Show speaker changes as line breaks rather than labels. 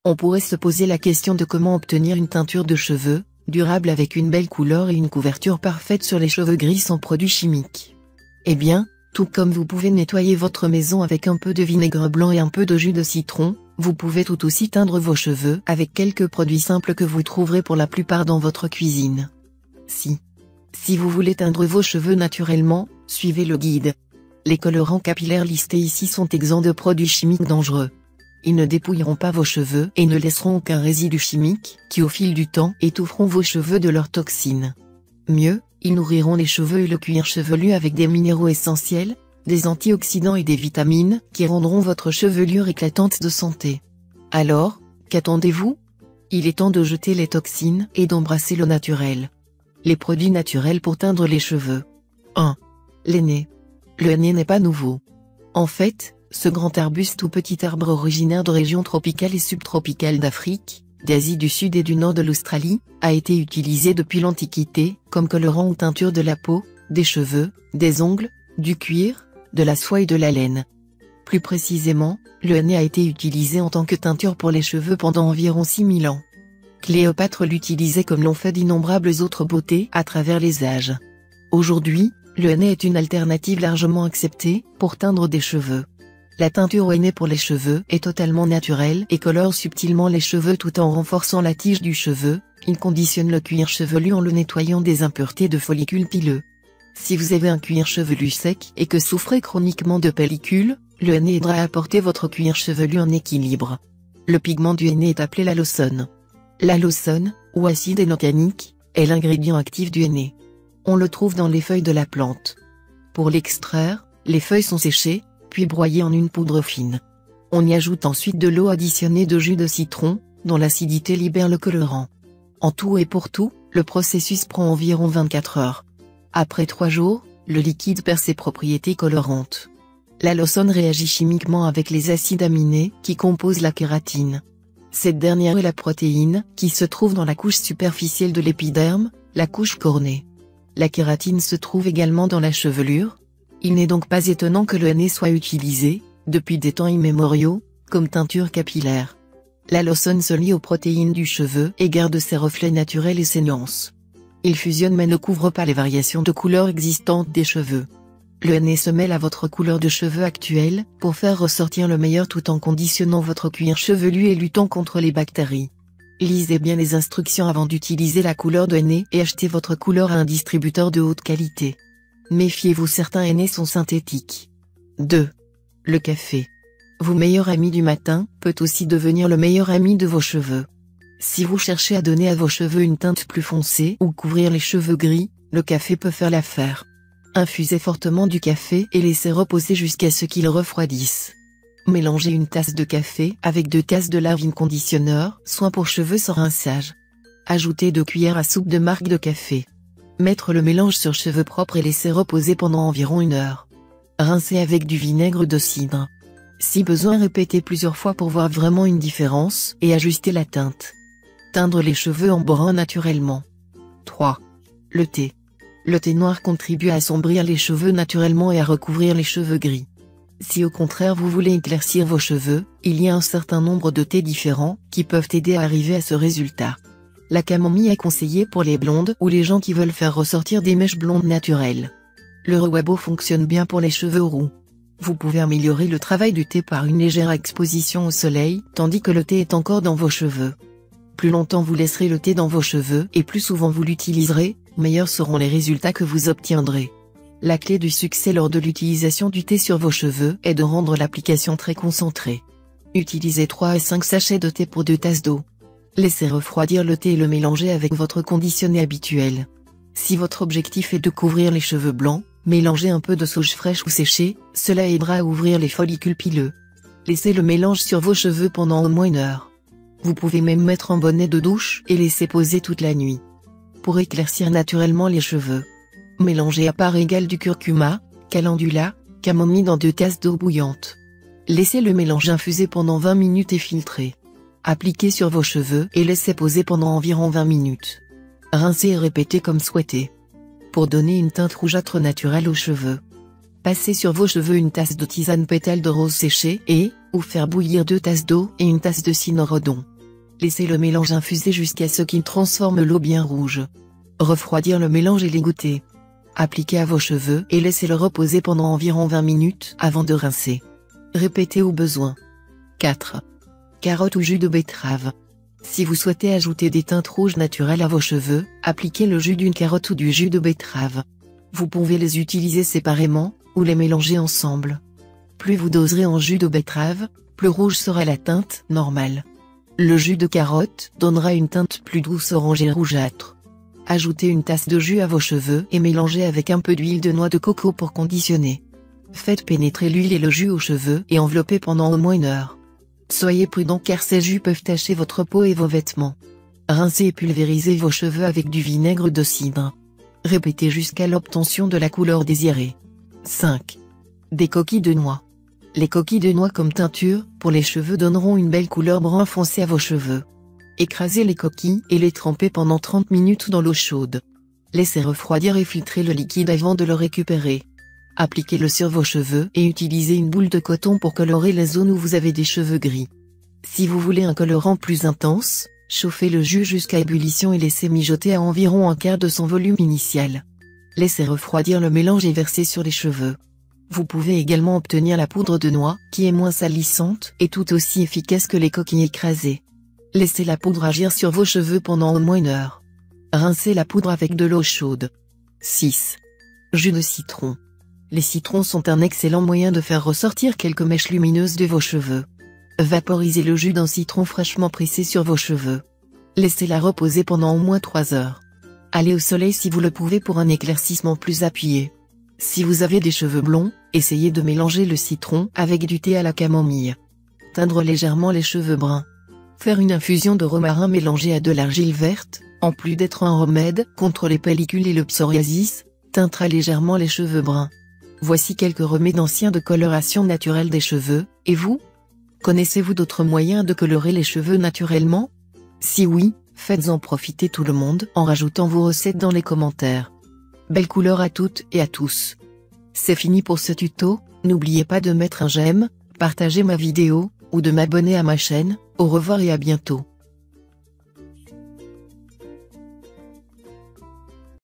On pourrait se poser la question de comment obtenir une teinture de cheveux, durable avec une belle couleur et une couverture parfaite sur les cheveux gris sans produits chimiques. Eh bien, tout comme vous pouvez nettoyer votre maison avec un peu de vinaigre blanc et un peu de jus de citron, vous pouvez tout aussi teindre vos cheveux avec quelques produits simples que vous trouverez pour la plupart dans votre cuisine. Si vous voulez teindre vos cheveux naturellement, suivez le guide. Les colorants capillaires listés ici sont exempts de produits chimiques dangereux. Ils ne dépouilleront pas vos cheveux et ne laisseront aucun résidu chimique qui au fil du temps étoufferont vos cheveux de leurs toxines. Mieux, ils nourriront les cheveux et le cuir chevelu avec des minéraux essentiels, des antioxydants et des vitamines qui rendront votre chevelure éclatante de santé. Alors, qu'attendez-vous? Il est temps de jeter les toxines et d'embrasser le naturel. Les produits naturels pour teindre les cheveux. 1. L'henné. Le henné n'est pas nouveau. En fait, ce grand arbuste ou petit arbre originaire de régions tropicales et subtropicales d'Afrique, d'Asie du Sud et du Nord de l'Australie, a été utilisé depuis l'Antiquité comme colorant ou teinture de la peau, des cheveux, des ongles, du cuir, de la soie et de la laine. Plus précisément, le henné a été utilisé en tant que teinture pour les cheveux pendant environ 6000 ans. Cléopâtre l'utilisait comme l'ont fait d'innombrables autres beautés à travers les âges. Aujourd'hui, le henné est une alternative largement acceptée pour teindre des cheveux. La teinture au henné pour les cheveux est totalement naturelle et colore subtilement les cheveux tout en renforçant la tige du cheveu. Il conditionne le cuir chevelu en le nettoyant des impuretés de follicules pileux. Si vous avez un cuir chevelu sec et que souffrez chroniquement de pellicule, le henné aidera à apporter votre cuir chevelu en équilibre. Le pigment du henné est appelé l'allosone. L'allosone, ou acide énanthianique, est l'ingrédient actif du henné. On le trouve dans les feuilles de la plante. Pour l'extraire, les feuilles sont séchées, puis broyées en une poudre fine. On y ajoute ensuite de l'eau additionnée de jus de citron, dont l'acidité libère le colorant. En tout et pour tout, le processus prend environ 24 heures. Après 3 jours, le liquide perd ses propriétés colorantes. L'allosone réagit chimiquement avec les acides aminés qui composent la kératine. Cette dernière est la protéine qui se trouve dans la couche superficielle de l'épiderme, la couche cornée. La kératine se trouve également dans la chevelure. Il n'est donc pas étonnant que le henné soit utilisé, depuis des temps immémoriaux, comme teinture capillaire. L'allosone se lie aux protéines du cheveu et garde ses reflets naturels et ses nuances. Il fusionne mais ne couvre pas les variations de couleur existantes des cheveux. Le henné se mêle à votre couleur de cheveux actuelle pour faire ressortir le meilleur tout en conditionnant votre cuir chevelu et luttant contre les bactéries. Lisez bien les instructions avant d'utiliser la couleur de henné et achetez votre couleur à un distributeur de haute qualité. Méfiez-vous, certains hennés sont synthétiques. 2. Le café. Vos meilleurs amis du matin peut aussi devenir le meilleur ami de vos cheveux. Si vous cherchez à donner à vos cheveux une teinte plus foncée ou couvrir les cheveux gris, le café peut faire l'affaire. Infusez fortement du café et laissez reposer jusqu'à ce qu'il refroidisse. Mélangez une tasse de café avec 2 tasses de leave-in conditionneur, soin pour cheveux sans rinçage. Ajoutez 2 cuillères à soupe de marc de café. Mettre le mélange sur cheveux propres et laisser reposer pendant environ 1 heure. Rincez avec du vinaigre de cidre. Si besoin, répétez plusieurs fois pour voir vraiment une différence et ajuster la teinte. Teindre les cheveux en brun naturellement. 3. Le thé. Le thé noir contribue à assombrir les cheveux naturellement et à recouvrir les cheveux gris. Si au contraire vous voulez éclaircir vos cheveux, il y a un certain nombre de thés différents qui peuvent aider à arriver à ce résultat. La camomille est conseillée pour les blondes ou les gens qui veulent faire ressortir des mèches blondes naturelles. Le rouabo fonctionne bien pour les cheveux roux. Vous pouvez améliorer le travail du thé par une légère exposition au soleil, tandis que le thé est encore dans vos cheveux. Plus longtemps vous laisserez le thé dans vos cheveux et plus souvent vous l'utiliserez, meilleurs seront les résultats que vous obtiendrez. La clé du succès lors de l'utilisation du thé sur vos cheveux est de rendre l'application très concentrée. Utilisez 3 à 5 sachets de thé pour 2 tasses d'eau. Laissez refroidir le thé et le mélanger avec votre conditionné habituel. Si votre objectif est de couvrir les cheveux blancs, mélangez un peu de sauge fraîche ou séchée, cela aidera à ouvrir les follicules pileux. Laissez le mélange sur vos cheveux pendant au moins 1 heure. Vous pouvez même mettre un bonnet de douche et laisser poser toute la nuit. Pour éclaircir naturellement les cheveux, mélangez à part égale du curcuma, calendula, camomille dans 2 tasses d'eau bouillante. Laissez le mélange infuser pendant 20 minutes et filtrer. Appliquez sur vos cheveux et laissez poser pendant environ 20 minutes. Rincez et répétez comme souhaité. Pour donner une teinte rougeâtre naturelle aux cheveux, passez sur vos cheveux une tasse de tisane pétales de rose séchée et, ou faire bouillir 2 tasses d'eau et 1 tasse de cynorrhodon. Laissez le mélange infuser jusqu'à ce qu'il transforme l'eau bien rouge. Refroidir le mélange et l'égoutter. Appliquez à vos cheveux et laissez-le reposer pendant environ 20 minutes avant de rincer. Répétez au besoin. 4. Carotte ou jus de betterave. Si vous souhaitez ajouter des teintes rouges naturelles à vos cheveux, appliquez le jus d'une carotte ou du jus de betterave. Vous pouvez les utiliser séparément, ou les mélanger ensemble. Plus vous doserez en jus de betterave, plus rouge sera la teinte normale. Le jus de carotte donnera une teinte plus douce orangée rougeâtre. Ajoutez une tasse de jus à vos cheveux et mélangez avec un peu d'huile de noix de coco pour conditionner. Faites pénétrer l'huile et le jus aux cheveux et enveloppez pendant au moins 1 heure. Soyez prudent car ces jus peuvent tacher votre peau et vos vêtements. Rincez et pulvérisez vos cheveux avec du vinaigre de cidre. Répétez jusqu'à l'obtention de la couleur désirée. 5. Des coquilles de noix. Les coquilles de noix comme teinture pour les cheveux donneront une belle couleur brun foncé à vos cheveux. Écrasez les coquilles et les trempez pendant 30 minutes dans l'eau chaude. Laissez refroidir et filtrer le liquide avant de le récupérer. Appliquez-le sur vos cheveux et utilisez une boule de coton pour colorer les zones où vous avez des cheveux gris. Si vous voulez un colorant plus intense, chauffez le jus jusqu'à ébullition et laissez mijoter à environ 1/4 de son volume initial. Laissez refroidir le mélange et versez sur les cheveux. Vous pouvez également obtenir la poudre de noix, qui est moins salissante et tout aussi efficace que les coquilles écrasées. Laissez la poudre agir sur vos cheveux pendant au moins 1 heure. Rincez la poudre avec de l'eau chaude. 6. Jus de citron. Les citrons sont un excellent moyen de faire ressortir quelques mèches lumineuses de vos cheveux. Vaporisez le jus d'un citron fraîchement pressé sur vos cheveux. Laissez-la reposer pendant au moins 3 heures. Allez au soleil si vous le pouvez pour un éclaircissement plus appuyé. Si vous avez des cheveux blonds, essayez de mélanger le citron avec du thé à la camomille. Teindre légèrement les cheveux bruns. Faire une infusion de romarin mélangée à de l'argile verte, en plus d'être un remède contre les pellicules et le psoriasis, teintera légèrement les cheveux bruns. Voici quelques remèdes anciens de coloration naturelle des cheveux, et vous? Connaissez-vous d'autres moyens de colorer les cheveux naturellement? Si oui, faites-en profiter tout le monde en rajoutant vos recettes dans les commentaires. Belle couleur à toutes et à tous. C'est fini pour ce tuto, n'oubliez pas de mettre un j'aime, partager ma vidéo, ou de m'abonner à ma chaîne. Au revoir et à bientôt.